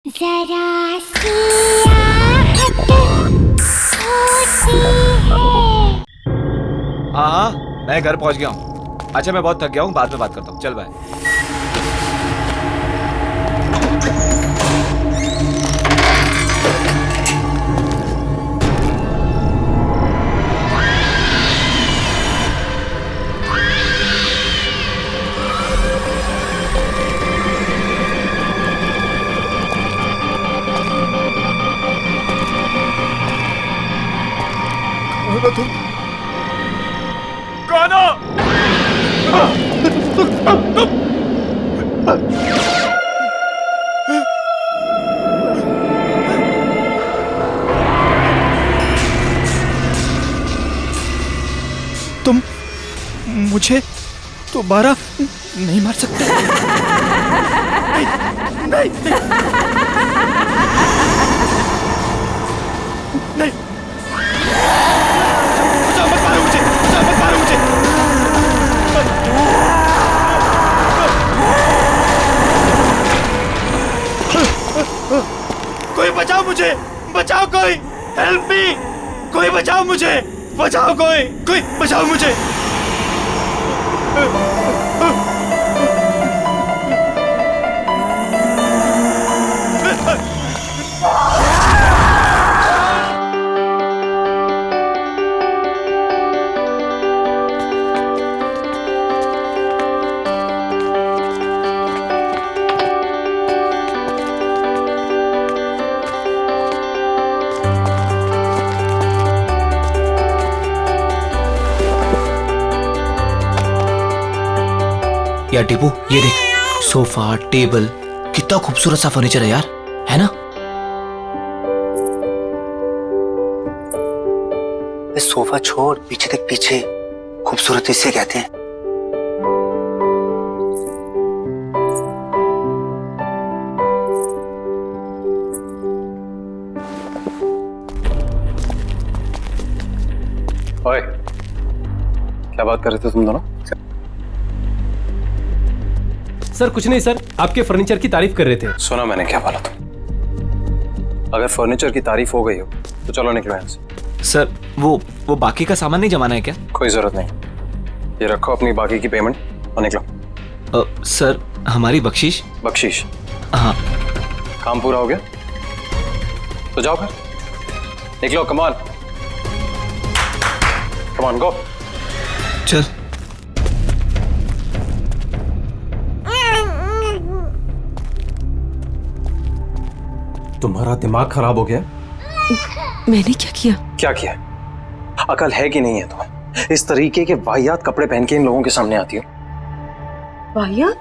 जरा सी आहट होती है। हाँ हाँ, मैं घर पहुंच गया हूँ। अच्छा मैं बहुत थक गया हूँ, बाद में बात करता हूँ। चल बाय। तुम कौन हो? तुम मुझे दोबारा नहीं मार सकते। नहीं, नहीं, नहीं। बचाओ, मत मारो मुझे, बचाओ, मत मारो मुझे। कोई बचाओ मुझे, बचाओ कोई, हेल्प मी, कोई बचाओ मुझे, बचाओ कोई बचाओ मुझे। यार टीपू, ये देख, सोफा टेबल, कितना खूबसूरत सा फर्नीचर है यार, है ना? सोफा छोड़, पीछे देख, पीछे खूबसूरत इसे कहते हैं। ओए, क्या बात कर रहे थे तुम दोनों? सर कुछ नहीं सर, आपके फर्नीचर की तारीफ कर रहे थे। सुना मैंने क्या बोला तुम? अगर फर्नीचर की तारीफ हो गई हो तो चलो निकलो यहाँ से। सर वो बाकी का सामान नहीं जमाना है क्या? कोई जरूरत नहीं, ये रखो अपनी बाकी की पेमेंट और निकलो। सर हमारी बख्शीश? बख्शीश? हाँ। काम पूरा हो गया तो जाओ फिर, निकलो। कमान कमान, गो। चल। तुम्हारा दिमाग खराब हो गया? मैंने क्या किया? क्या किया? अकल है कि नहीं है तुम्हें? इस तरीके के वाहियात कपड़े पहन के इन लोगों के सामने आती हो। वाहियात?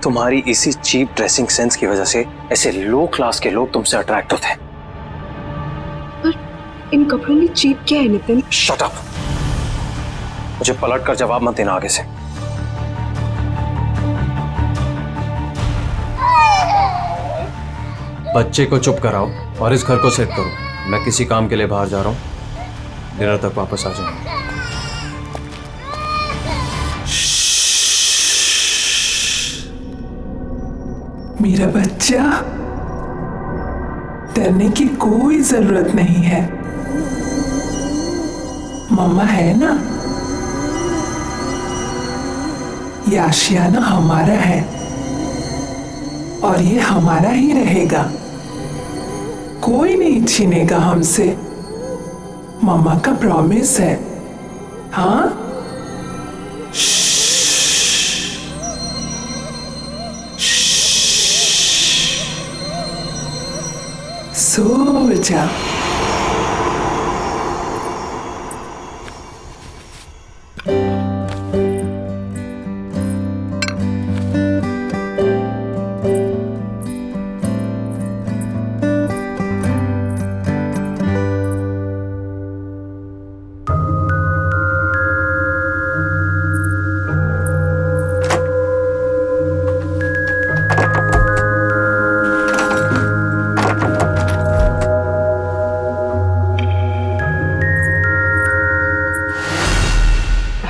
तुम्हारी इसी चीप ड्रेसिंग सेंस की वजह से ऐसे लो क्लास के लोग तुमसे अट्रैक्ट होते हैं। पर इन कपड़ों में चीप क्या है नितिन? शट अप, मुझे पलट कर जवाब मत देना आगे से। बच्चे को चुप कराओ और इस घर को सेट करो। मैं किसी काम के लिए बाहर जा रहा हूँ, डिनर तक वापस आ जाऊंगा। मेरा बच्चा, डरने की कोई जरूरत नहीं है। मम्मा है ना, ये आशियाना हमारा है और ये हमारा ही रहेगा। कोई नहीं छीनेगा हमसे, मम्मा का प्रॉमिस है। हाँ, सो जा।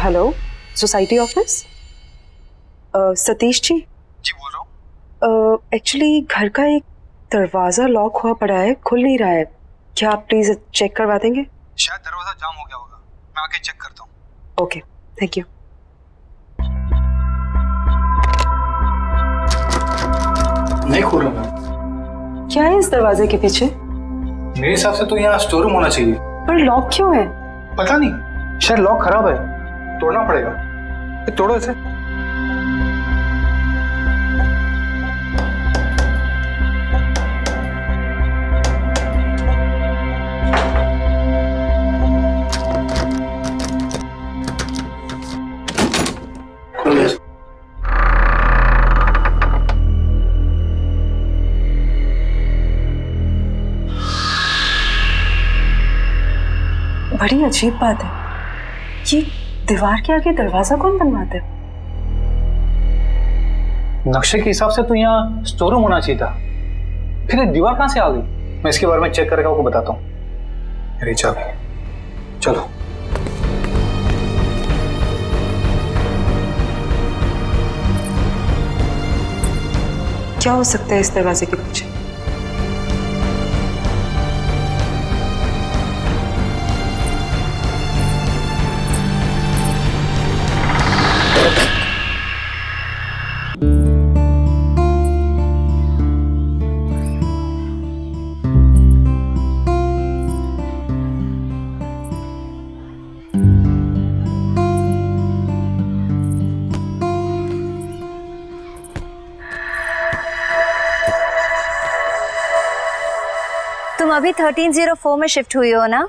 Hello, society office? Satish ji? जी बोल रहा हूँ। एक्चुअली घर का एक दरवाजा लॉक हुआ पड़ा है, खुल नहीं रहा है। क्या आप प्लीज चेक करवा देंगे? शायद दरवाजा जाम हो गया होगा, मैं आके चेक करता हूँ। Okay, thank you. नहीं खोल रहा मैं। क्या है इस दरवाजे के पीछे? मेरे हिसाब से तो यहाँ स्टोर रूम होना चाहिए। पर लॉक क्यों है? पता नहीं, शायद लॉक खराब है, तोड़ना पड़ेगा। ये तोड़ो इसे। बड़ी अजीब बात है, ये दीवार के आगे दरवाजा कौन बनवाता है? नक्शे के हिसाब से तो यहाँ स्टोर रूम होना चाहिए था, फिर ये दीवार कहाँ से आ गई? मैं इसके बारे में चेक करके आपको बताता हूँ। मेरी चाबी, चलो। क्या हो सकता है इस दरवाजे के पीछे? तुम अभी 1304 में शिफ्ट हुई हो ना?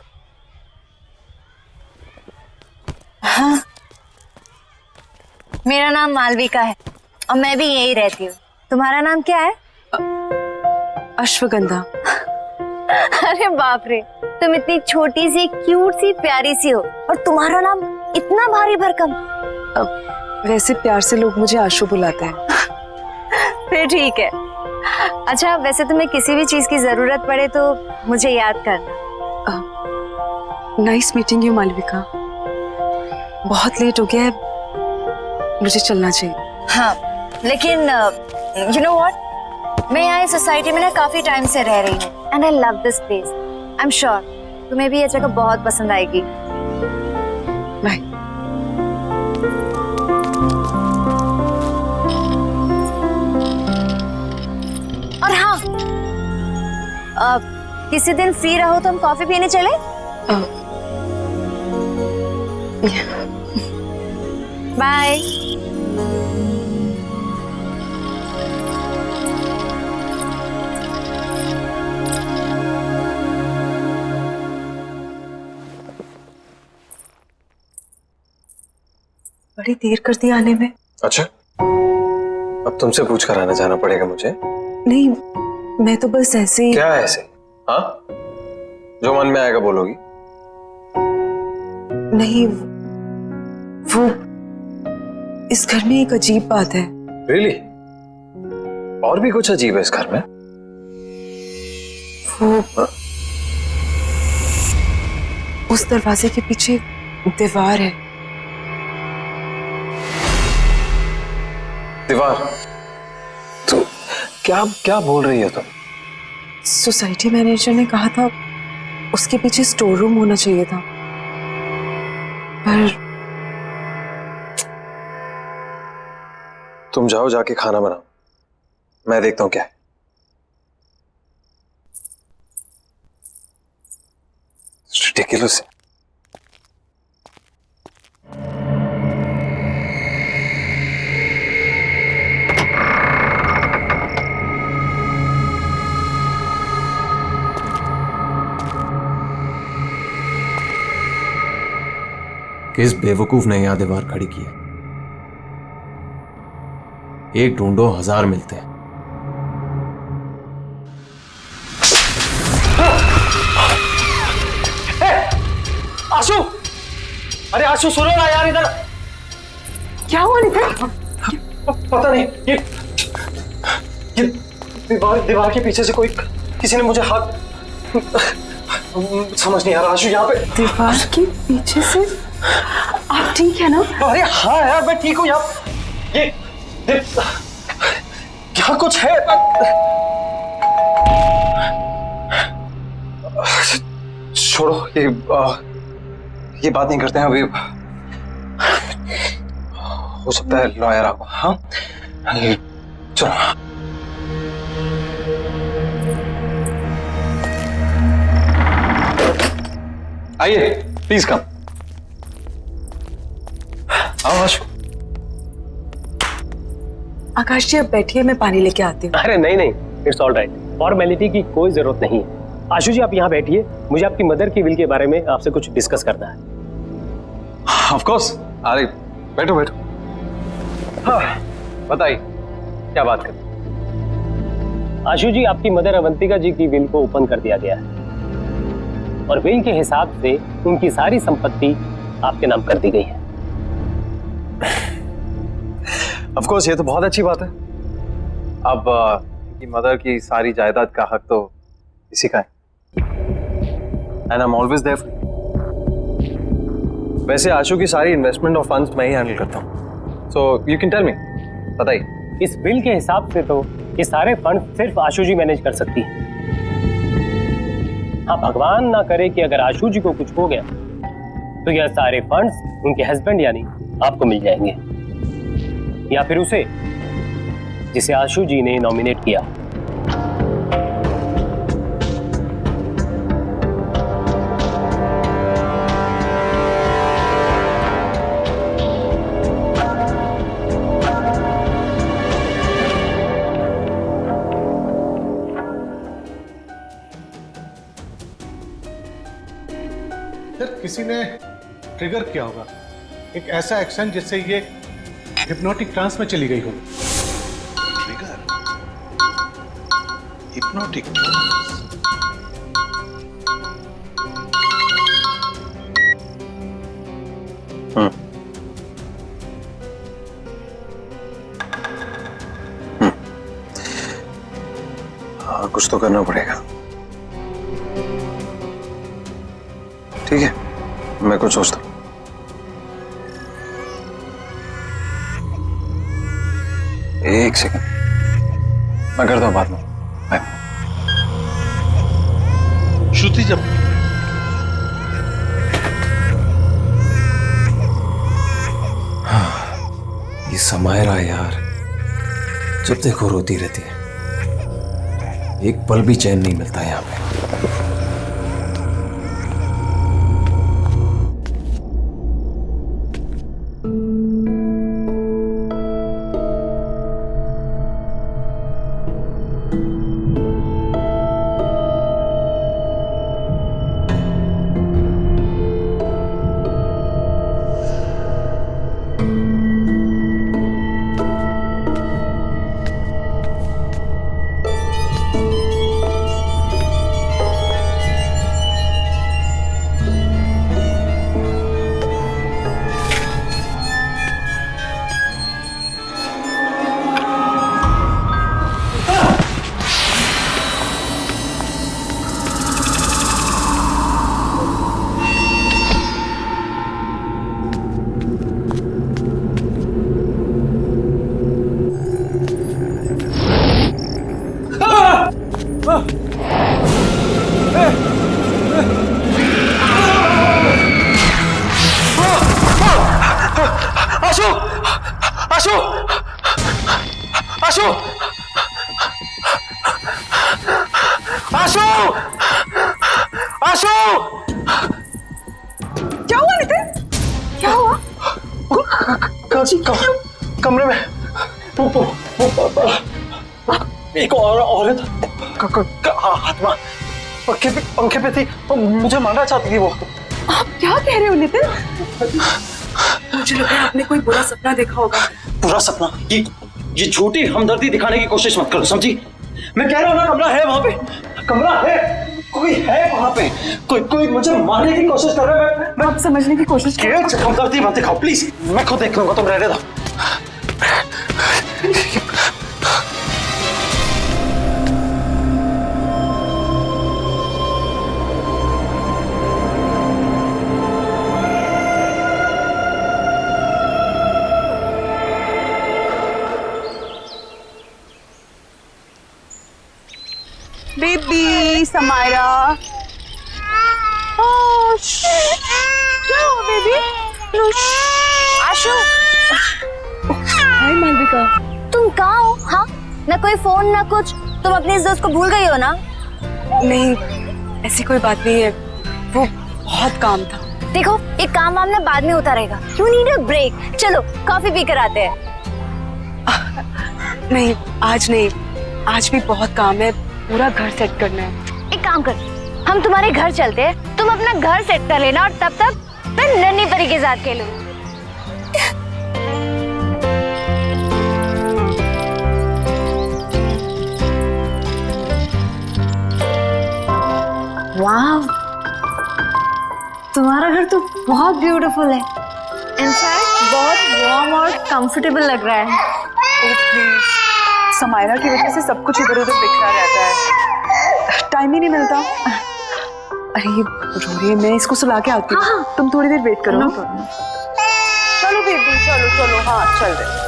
हाँ। मेरा नाम मालविका है और मैं भी यही रहती हूँ। तुम्हारा नाम क्या है? अश्वगंधा। अरे बाप रे, तुम इतनी छोटी सी क्यूट सी प्यारी सी हो और तुम्हारा नाम इतना भारी भरकम। वैसे प्यार से लोग मुझे आशु बुलाते हैं। फिर ठीक है। अच्छा, वैसे तुम्हें किसी भी चीज की जरूरत पड़े तो मुझे याद करना। Nice meeting you Malvika. बहुत लेट हो गया है, मुझे चलना चाहिए। हाँ, लेकिन यू नो व्हाट, मैं यहाँ इस सोसाइटी में ना काफी टाइम से रह रही हूँ and I love this place. I am sure तुम्हें भी ये जगह बहुत पसंद आएगी। बाय। और हाँ, किसी दिन फ्री रहो तो हम कॉफी पीने चले? बाय। बड़ी देर कर दी आने में। अच्छा, अब तुमसे पूछ कर आना जाना पड़ेगा मुझे? नहीं, मैं तो बस ऐसे ही। क्या ऐसे? हाँ, जो मन में आएगा बोलोगी? नहीं, वो इस घर में एक अजीब बात है। Really? और भी कुछ अजीब है इस घर में? वो उस दरवाजे के पीछे दीवार है। दीवार? तो क्या क्या बोल रही हो तुम? सोसाइटी मैनेजर ने कहा था उसके पीछे स्टोर रूम होना चाहिए था, पर तुम जाओ, जाके खाना बनाओ, मैं देखता हूं क्या है। Ridiculous। किस बेवकूफ ने यहां दीवार खड़ी की है? एक ढूंढो 1000 मिलते हैं। आशु, अरे आशु सुनो ना यार, इधर क्या हुआ नितिन? पता नहीं, ये दीवार के पीछे से कोई, किसी ने मुझे हाथ, समझ नहीं आ रहा। आशु यहाँ पे दीवार के पीछे से? आप ठीक है ना? अरे हाँ यार, मैं ठीक हूँ। यहाँ ये यहाँ कुछ है। छोड़ो, ये बात नहीं करते हैं अभी। हो सकता है लॉयर आपको। हाँ चलो। आइए प्लीज कम। आओ आशु। आकाश जी, अब बैठिए, मैं पानी लेके आती हूँ। अरे नहीं नहीं, इट्स ऑल राइट, फॉर्मेलिटी की कोई जरूरत नहीं है। आशु जी आप यहाँ बैठिए, मुझे आपकी मदर की विल के बारे में आपसे कुछ डिस्कस करना है। Of course. अरे बैठो बैठो। हाँ बताइए क्या बात करें। आशु जी, आपकी मदर अवंतिका जी की विल को ओपन कर दिया गया है और विल के हिसाब से उनकी सारी संपत्ति आपके नाम कर दी गई है। ऑफ कोर्स, ये तो बहुत अच्छी बात है। अब इनकी मदर की सारी जायदाद का हक तो इसी का है। And I am always there. वैसे आशु की सारी इन्वेस्टमेंट और फंड्स मैं ही हैंडल करता हूँ। So you can tell me, बताइए। इस बिल के हिसाब से तो ये सारे फंड सिर्फ आशु जी मैनेज कर सकती है। हाँ, भगवान ना करे कि अगर आशु जी को कुछ हो गया तो यह सारे फंड्स उनके हस्बैंड यानी आपको मिल जाएंगे, या फिर उसे जिसे आशु जी ने नॉमिनेट किया। किसी ने ट्रिगर किया होगा एक ऐसा एक्शन जिससे ये हिप्नोटिक ट्रांस में चली गई हो। ट्रिगर? Hypnotic trance? हाँ, कुछ तो करना पड़ेगा। ठीक है, मैं कुछ सोचता हूं। एक सेकंड, मैं करता हूं बाद में। बाय। श्रुति जब ये समायरा यार, जब देखो रोती रहती है, एक पल भी चैन नहीं मिलता यहाँ पे। क्या हुआ नितिन? क्या हुआ? कमरे में एक औरत आत्मा पंखे पे थी, मुझे मारना चाहती थी वो। आप क्या कह रहे हो नितिन? मुझे लग रहा है आपने कोई बुरा सपना देखा होगा। बुरा सपना? ये झूठी हमदर्दी दिखाने की कोशिश मत करो, समझी? मैं कह रहा हूँ ना, कमरा है वहां पे, कमरा है, कोई है वहां पे, कोई मुझे मारने की कोशिश कर रहा है। मैं आप समझने की कोशिश करो। हमदर्दी मत दिखाओ प्लीज, मैं खुद देख लूंगा, तुम रहने दो। बेबी समायरा। जाओ बेबी। आशु, हाय मालविका। तुम कहाँ हो? हाँ, ना कोई फोन ना कुछ। तुम अपने इस दोस्त को भूल गई हो ना? नहीं, ऐसी कोई बात नहीं है, वो बहुत काम था। देखो, ये काम वाम ना बाद में होता रहेगा। You need a break. चलो कॉफी पी कर आते हैं। नहीं, आज नहीं, आज भी बहुत काम है, पूरा घर सेट करना है। एक काम कर, हम तुम्हारे घर चलते हैं, तुम अपना घर सेट कर लेना और तब तक मैं नन्ही परी के साथ खेलूं। वाह, तुम्हारा घर तो बहुत ब्यूटीफुल है। इनफैक्ट बहुत वार्म और कंफर्टेबल लग रहा है। ओह प्लीज, समायरा की वजह से सब कुछ इधर उधर बिखरा रहता है, टाइम ही नहीं मिलता। अरे ये रो रही है, मैं इसको सुला के आती हूँ। हाँ। तुम थोड़ी देर वेट करो। चलो बेबी, चलो चलो, हाँ चल रहे।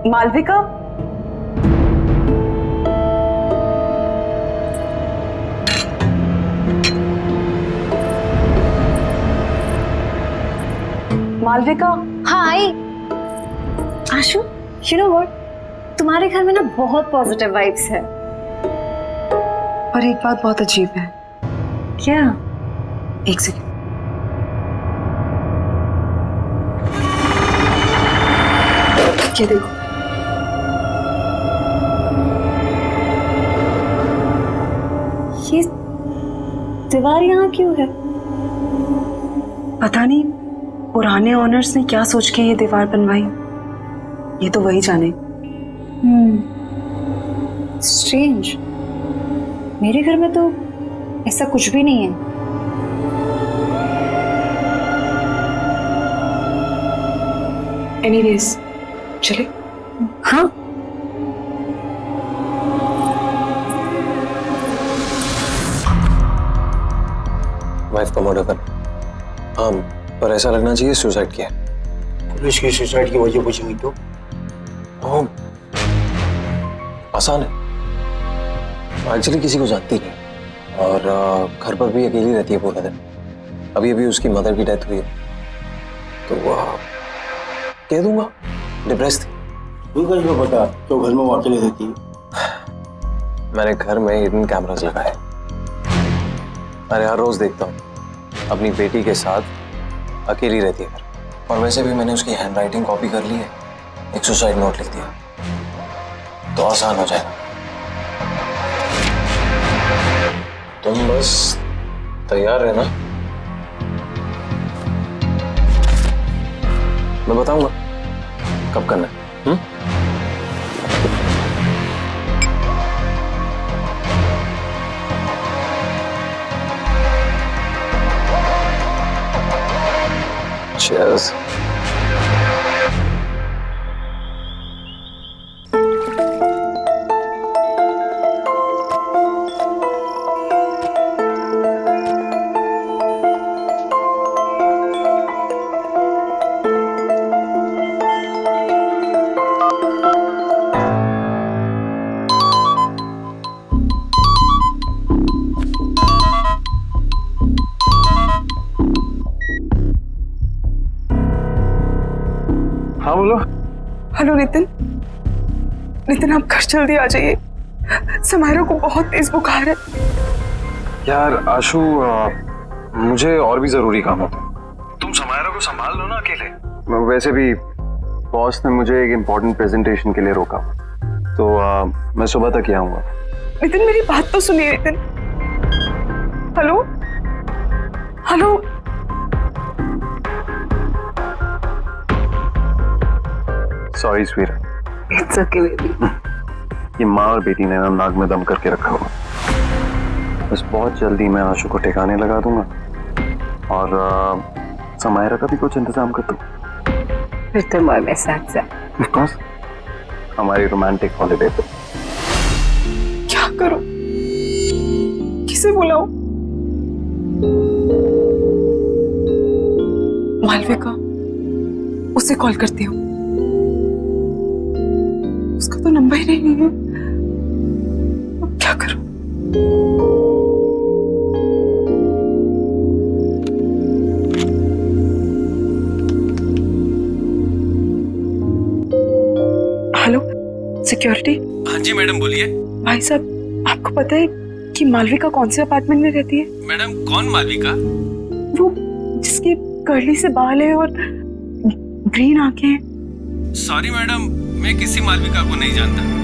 मालविका, मालविका। हाँ आई। आशु, यू नो व्हाट, तुम्हारे घर में ना बहुत पॉजिटिव वाइब्स है। पर एक बात बहुत अजीब है। क्या? एक सेकंड। ये देखो, ये दीवार यहाँ क्यों है? पता नहीं पुराने ओनर्स ने क्या सोच के ये दीवार बनवाई, ये तो वही जाने। स्ट्रेंज, मेरे घर में तो ऐसा कुछ भी नहीं है। एनीवेज, चले। हाँ, वाइफ का मर्डर कर। हाँ, पर ऐसा लगना चाहिए सुसाइड किया। पुलिस की सुसाइड की वजह पूछेंगी तो? आसान है, एक्चुअली किसी को जानती नहीं और घर पर भी अकेली रहती है पूरा दिन। अभी अभी उसकी मदर की डेथ हुई है, तो कह दूंगा डिप्रेस थी। तुमको पता तो घर में वो अकेले रहती है? मैंने घर में हिडन कैमरास लगाए। अरे हर रोज देखता हूँ अपनी बेटी के साथ अकेली रहती है घर। और वैसे भी मैंने उसकी हैंडराइटिंग कॉपी कर ली है, एक सुसाइड नोट लिख दिया, तो आसान हो जाएगा। तुम बस तैयार रहना, मैं बताऊंगा कब करना है। Cheers. हाँ बोलो। हेलो नितिन, नितिन आप घर जल्दी आ जाइए, समायरा को बहुत तेज बुखार है। यार आशु, मुझे और भी जरूरी काम होता है। तुम समायरा को संभाल लो ना अकेले। वैसे भी बॉस ने मुझे एक इम्पोर्टेंट प्रेजेंटेशन के लिए रोका, तो मैं सुबह तक ही आऊंगा। नितिन मेरी बात तो सुनिए Nitin. Hello hello, sorry sweet. It's okay baby. ये माँ और बेटी ने ना नाक में दम करके रखा हुआ। बस बहुत जल्दी मैं आशु को ठिकाने लगा दूंगा और समायरा का भी कुछ इंतजाम कर दो। फिर तो मैं साथ साथ ऑफ कोर्स, हमारी रोमांटिक हॉलिडे पे। क्या करूं, किसे बुलाऊं? मालविका, उसे कॉल करती हूँ। उसका तो नंबर ही नहीं है। अब क्या करूं? Hello, security. हाँ जी मैडम, बोलिए। भाई साहब, आपको पता है कि मालविका कौन से अपार्टमेंट में रहती है? मैडम, कौन मालविका? वो जिसकी कर्ली से बाल है और ग्रीन आंखें हैं। सॉरी मैडम, मैं किसी मालविका को नहीं जानता।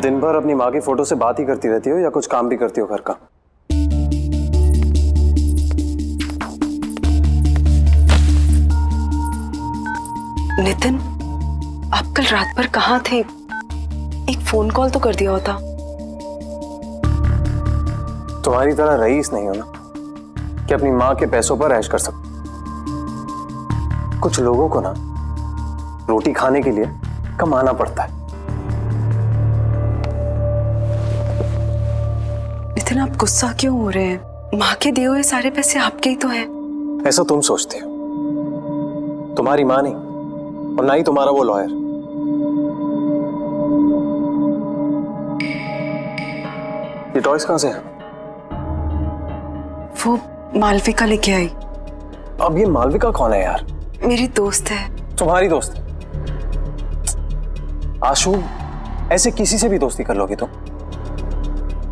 दिन भर अपनी माँ की फोटो से बात ही करती रहती हो या कुछ काम भी करती हो घर का? नितिन, आप कल रात भर कहाँ थे? एक फोन कॉल तो कर दिया होता। तुम्हारी तरह रईस नहीं हो ना कि अपनी माँ के पैसों पर ऐश कर सको। कुछ लोगों को ना रोटी खाने के लिए कमाना पड़ता है। नितिन, आप गुस्सा क्यों हो रहे हैं? माँ के दिए हुए सारे पैसे आपके ही तो हैं। ऐसा तुम सोचते हो, तुम्हारी माँ नहीं और ना ही तुम्हारा वो लॉयर। ये टॉयज कहां से है? वो मालविका लेके आई। अब ये मालविका कौन है यार? मेरी दोस्त है। तुम्हारी दोस्त? आशु, ऐसे किसी से भी दोस्ती कर लोगे तुम?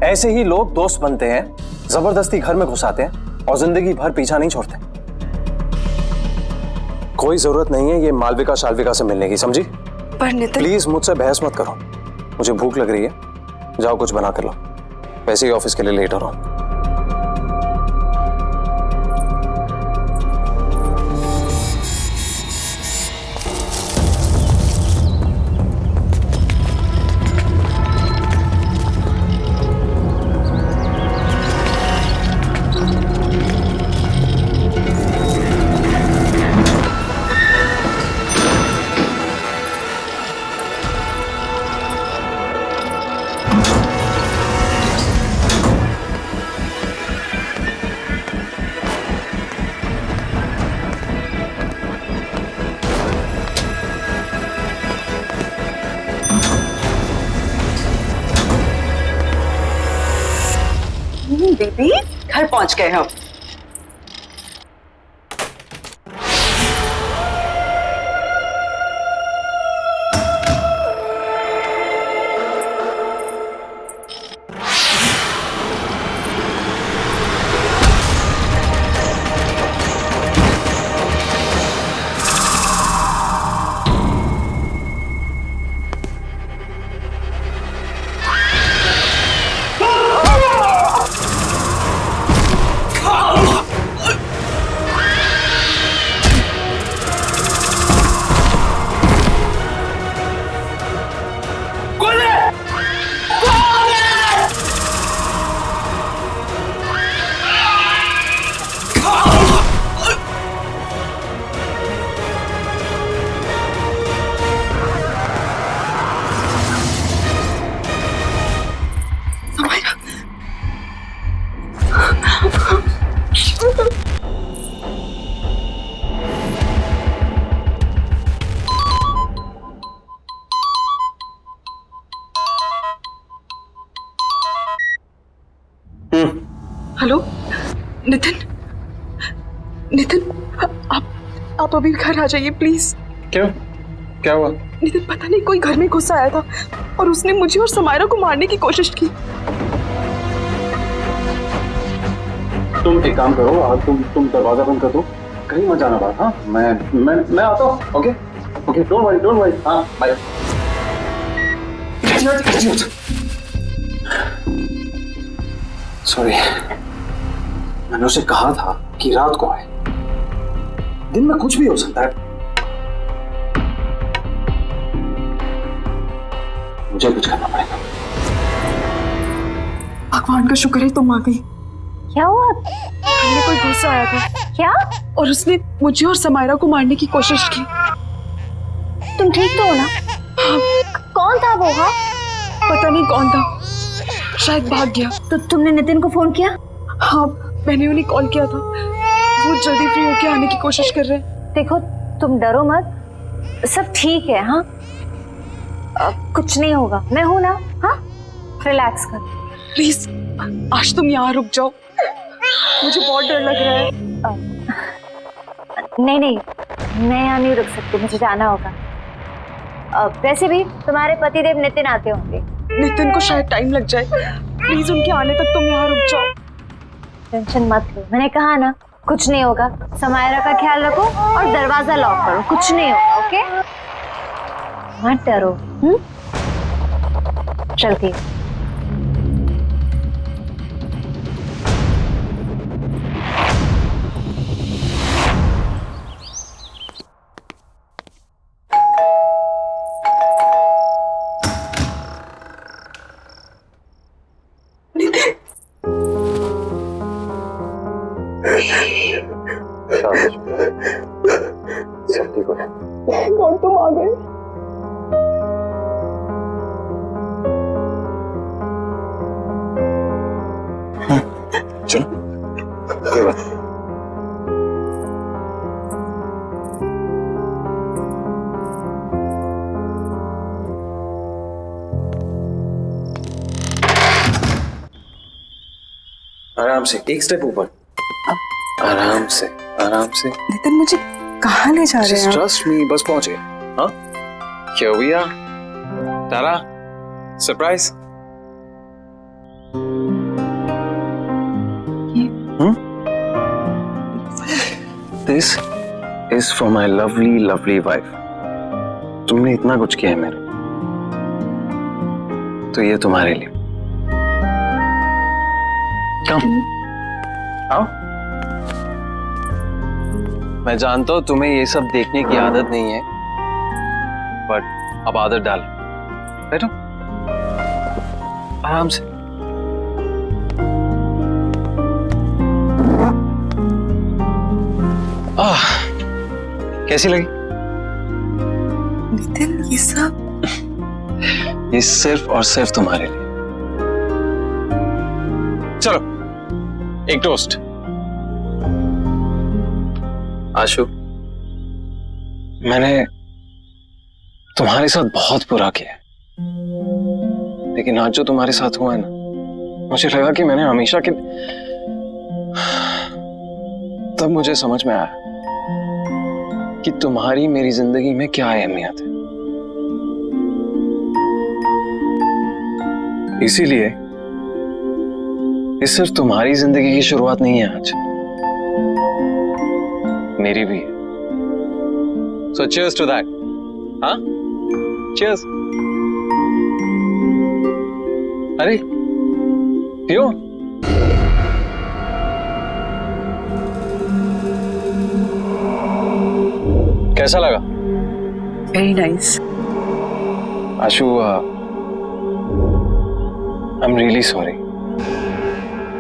ऐसे ही लोग दोस्त बनते हैं, जबरदस्ती घर में घुसाते हैं और जिंदगी भर पीछा नहीं छोड़ते। कोई जरूरत नहीं है ये मालविका शालविका से मिलने की, समझी? पर नितिन, प्लीज मुझसे बहस मत करो। मुझे भूख लग रही है, जाओ कुछ बना कर लो। वैसे ही ऑफिस के लिए लेट हो रहा हूं। बेबी, घर पहुंच गए हम। हेलो नितिन, नितिन आप अभी घर आ जाइए प्लीज। क्यों, क्या हुआ? नितिन पता नहीं कोई घर में घुस आया था और उसने मुझे और समायरा को मारने की कोशिश की। तुम एक काम करो, आज तुम दरवाजा बंद कर दो, कहीं मत जाना बात। हाँ, मैं आता हूँ। Okay okay, don't worry. हाँ बाय। सॉरी, मैंने उसे कहा था कि रात को आए, दिन में कुछ भी हो सकता है। मुझे कुछ करना पड़ेगा। भगवान का शुक्र है तुम आ गई। क्या हुआ? हमने कोई घुस आया था। क्या? और उसने मुझे और समायरा को मारने की कोशिश की। तुम ठीक तो हो ना? कौन था वो? हाँ, पता नहीं कौन था, शायद भाग गया। तो तुमने नितिन को फोन किया? हाँ, मैंने उन्हें कॉल किया था, वो जल्दी फ्री होके आने की कोशिश कर रहे हैं। देखो तुम डरो मत, सब ठीक है। हाँ, कुछ नहीं होगा, मैं हूं ना। हाँ, रिलैक्स कर। प्लीज आज तुम यहाँ रुक जाओ, मुझे बहुत डर लग रहा है। नहीं, मैं यहाँ नहीं रुक सकती, मुझे जाना होगा। वैसे भी तुम्हारे पतिदेव नितिन आते होंगे। नितिन को शायद टाइम लग जाए, प्लीज उनके आने तक तुम यहाँ रुक जाओ। टेंशन मत लो, मैंने कहा ना कुछ नहीं होगा। समायरा का ख्याल रखो और दरवाजा लॉक करो, कुछ नहीं होगा। ओके, मत डरो। चलती हूँ। सब ठीक हो गया। कौन तुम आ गए? चलो, कोई बात नहीं। आराम से, एक स्टेप ऊपर। आराम से, आराम से। नितिन मुझे कहाँ ले जा रहे हैं? ट्रस्ट मी, बस पहुंचे। हाँ, क्या हुआ? Tara, surprise. This is for my lovely lovely wife. तुमने इतना कुछ किया है मेरे, तो ये तुम्हारे लिए। कम आओ। मैं जानता हूं तुम्हें ये सब देखने की आदत नहीं है, बट अब आदत डाल। बैठो आराम से। कैसी लगी? नितिन ये सब? ये सिर्फ और सिर्फ तुम्हारे लिए। चलो एक टोस्ट। आशु, मैंने तुम्हारे साथ बहुत बुरा किया, लेकिन आज जो तुम्हारे साथ हुआ है ना, मुझे लगा कि मैंने हमेशा के तब मुझे समझ में आया कि तुम्हारी मेरी जिंदगी में क्या अहमियत है। इसीलिए ये सिर्फ तुम्हारी जिंदगी की शुरुआत नहीं है आज, मेरी भी है। So cheers to that. हाँ? Cheers. अरे पियो। कैसा लगा? Very nice. Ashu, I am really sorry.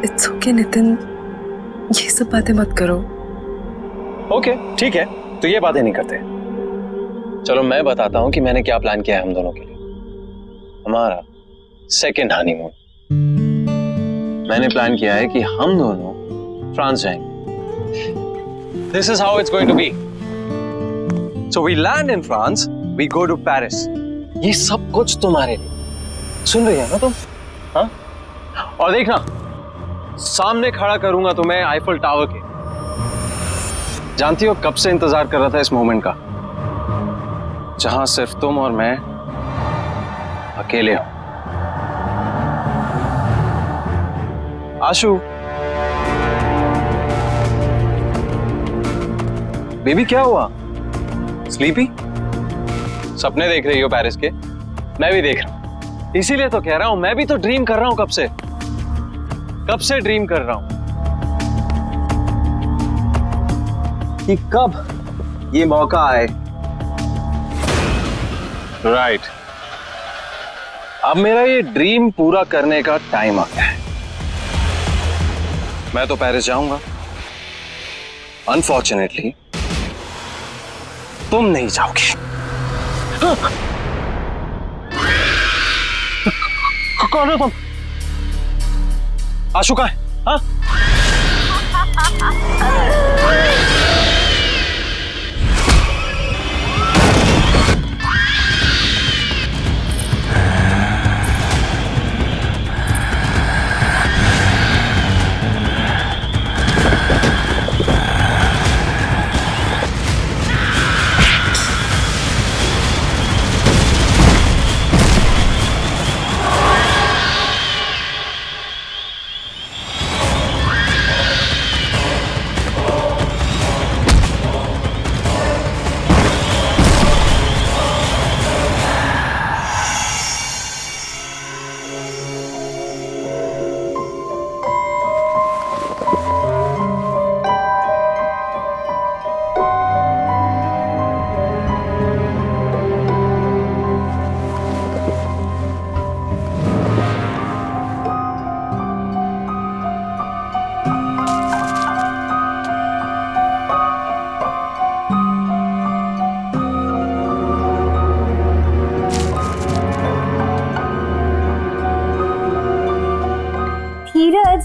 It's okay Nitin, ये सब बातें मत करो। ओके, ठीक है, तो ये बातें नहीं करते। चलो मैं बताता हूं कि मैंने क्या प्लान किया है हम दोनों के लिए। हमारा सेकेंड हनीमून। मैंने प्लान किया है कि हम दोनों फ्रांस जाएंगे। This is how it's going to be. So we land in France, we go to Paris. ये सब कुछ तुम्हारे लिए। सुन रही है ना तुम? हाँ? और देखना, सामने खड़ा करूंगा तुम्हें आईफल टावर के। जानती हो कब से इंतजार कर रहा था इस मोमेंट का, जहां सिर्फ तुम और मैं अकेले हो। आशु, बेबी क्या हुआ? स्लीपी? सपने देख रही हो पेरिस के? मैं भी देख रहा हूं, इसीलिए तो कह रहा हूं, मैं भी तो ड्रीम कर रहा हूं कब से ड्रीम कर रहा हूं कि कब ये मौका आए। राइट, अब मेरा ये ड्रीम पूरा करने का टाइम आ गया है। मैं तो पेरिस जाऊंगा, अनफॉर्चुनेटली तुम नहीं जाओगे। कौन हो तुम? आशु कहाँ है? हाँ? धीरज,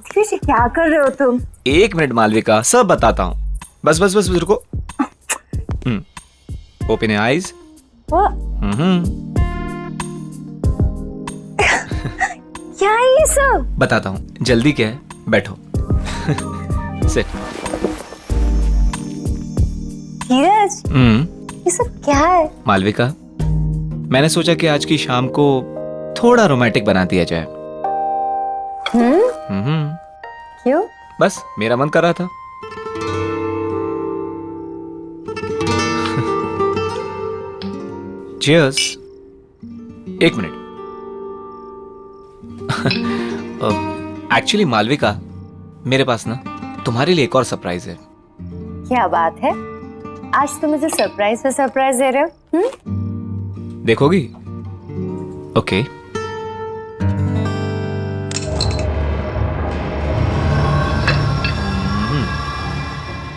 धीरज क्या कर रहे हो तुम? 1 मिनट मालविका, सब बताता हूँ। बस बस बस रुको। Open your eyes. क्या है ये सब? बताता हूँ, जल्दी क्या है, बैठो। सिट। धीरज, ये सब क्या है? मालविका, मैंने सोचा कि आज की शाम को थोड़ा रोमांटिक बना दिया जाए। क्यों? बस मेरा मन कर रहा था। चीयर्स। 1 मिनट। एक्चुअली मालविका, मेरे पास ना तुम्हारे लिए एक और सरप्राइज है। क्या बात है? आज तुम मुझे सरप्राइज पे सरप्राइज दे रहे हो? देखोगी? ओके।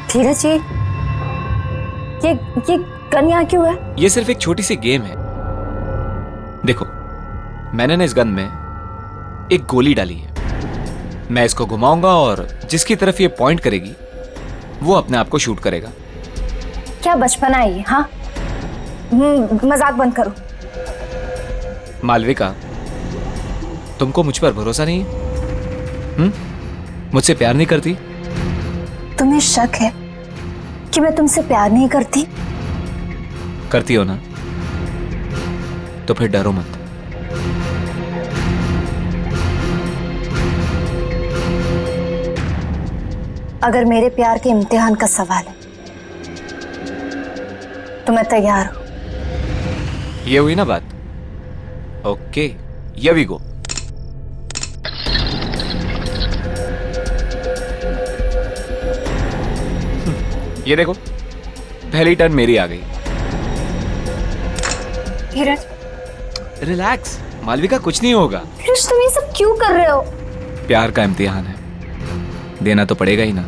धीरज जी, ये गन यहाँ क्यों है? ये सिर्फ एक छोटी सी गेम है। देखो, मैंने ना इस गन में एक गोली डाली है। मैं इसको घुमाऊंगा और जिसकी तरफ ये पॉइंट करेगी वो अपने आप को शूट करेगा। क्या बचपना है ये? हाँ, मजाक बंद करो। मालविका, तुमको मुझ पर भरोसा नहीं है? मुझसे प्यार नहीं करती? तुम्हें शक है कि मैं तुमसे प्यार नहीं करती? करती हो ना? तो फिर डरो मत। अगर मेरे प्यार के इम्तिहान का सवाल है तो मैं तैयार हूं। ये हुई ना बात? Okay, here we go. ये देखो, पहली टर्न मेरी आ गई। धीरज, रिलैक्स मालविका, कुछ नहीं होगा। धीरज, तुम ये सब क्यों कर रहे हो? प्यार का इम्तिहान है, देना तो पड़ेगा ही ना।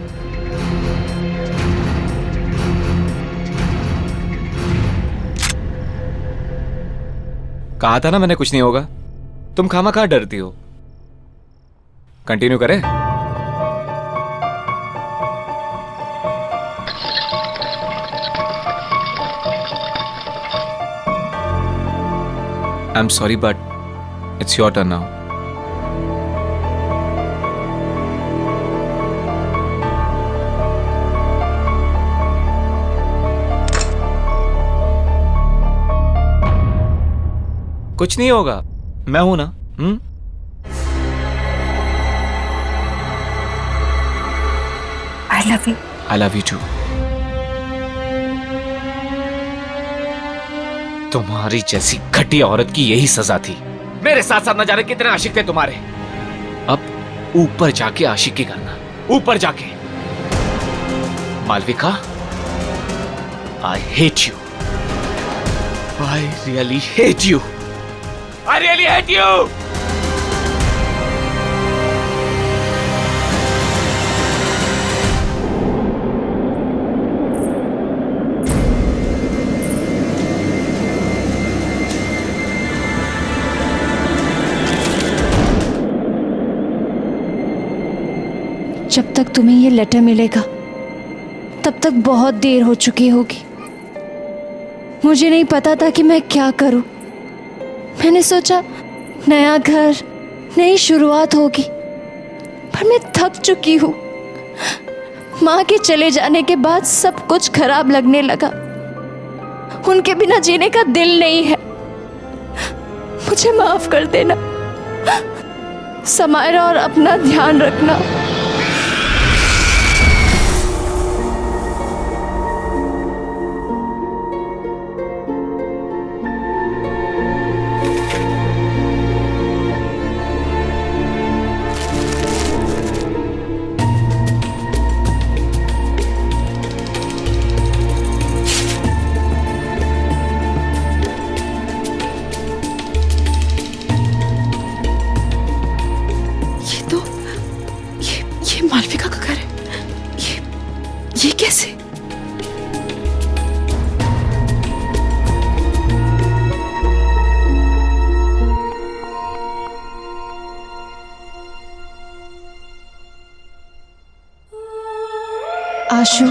कहा था ना मैंने कुछ नहीं होगा। तुम खामखा डरती हो। कंटिन्यू करें? I'm sorry, but it's your turn now. कुछ नहीं होगा, मैं हूं ना। I love you. I love you too. तुम्हारी जैसी घटिया औरत की यही सजा थी। मेरे साथ साथ न जाने कितने आशिक थे तुम्हारे। अब ऊपर जाके आशिकी करना, ऊपर जाके। Malvika, I hate you. I really hate you. I really hate you. जब तक तुम्हें ये लेटर मिलेगा तब तक बहुत देर हो चुकी होगी। मुझे नहीं पता था कि मैं क्या करूं। मैंने सोचा नया घर, नई शुरुआत होगी, पर मैं थक चुकी हूं। माँ के चले जाने के बाद सब कुछ खराब लगने लगा। उनके बिना जीने का दिल नहीं है। मुझे माफ कर देना समायरा, और अपना ध्यान रखना। ये मालविका का घर है। ये कैसे? आशु,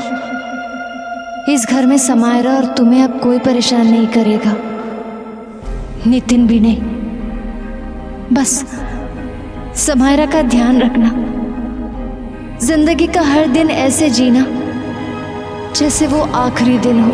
इस घर में समायरा और तुम्हें अब कोई परेशान नहीं करेगा, नितिन भी नहीं। बस समायरा का ध्यान रखना। जिंदगी का हर दिन ऐसे जीना जैसे वो आखिरी दिन हो।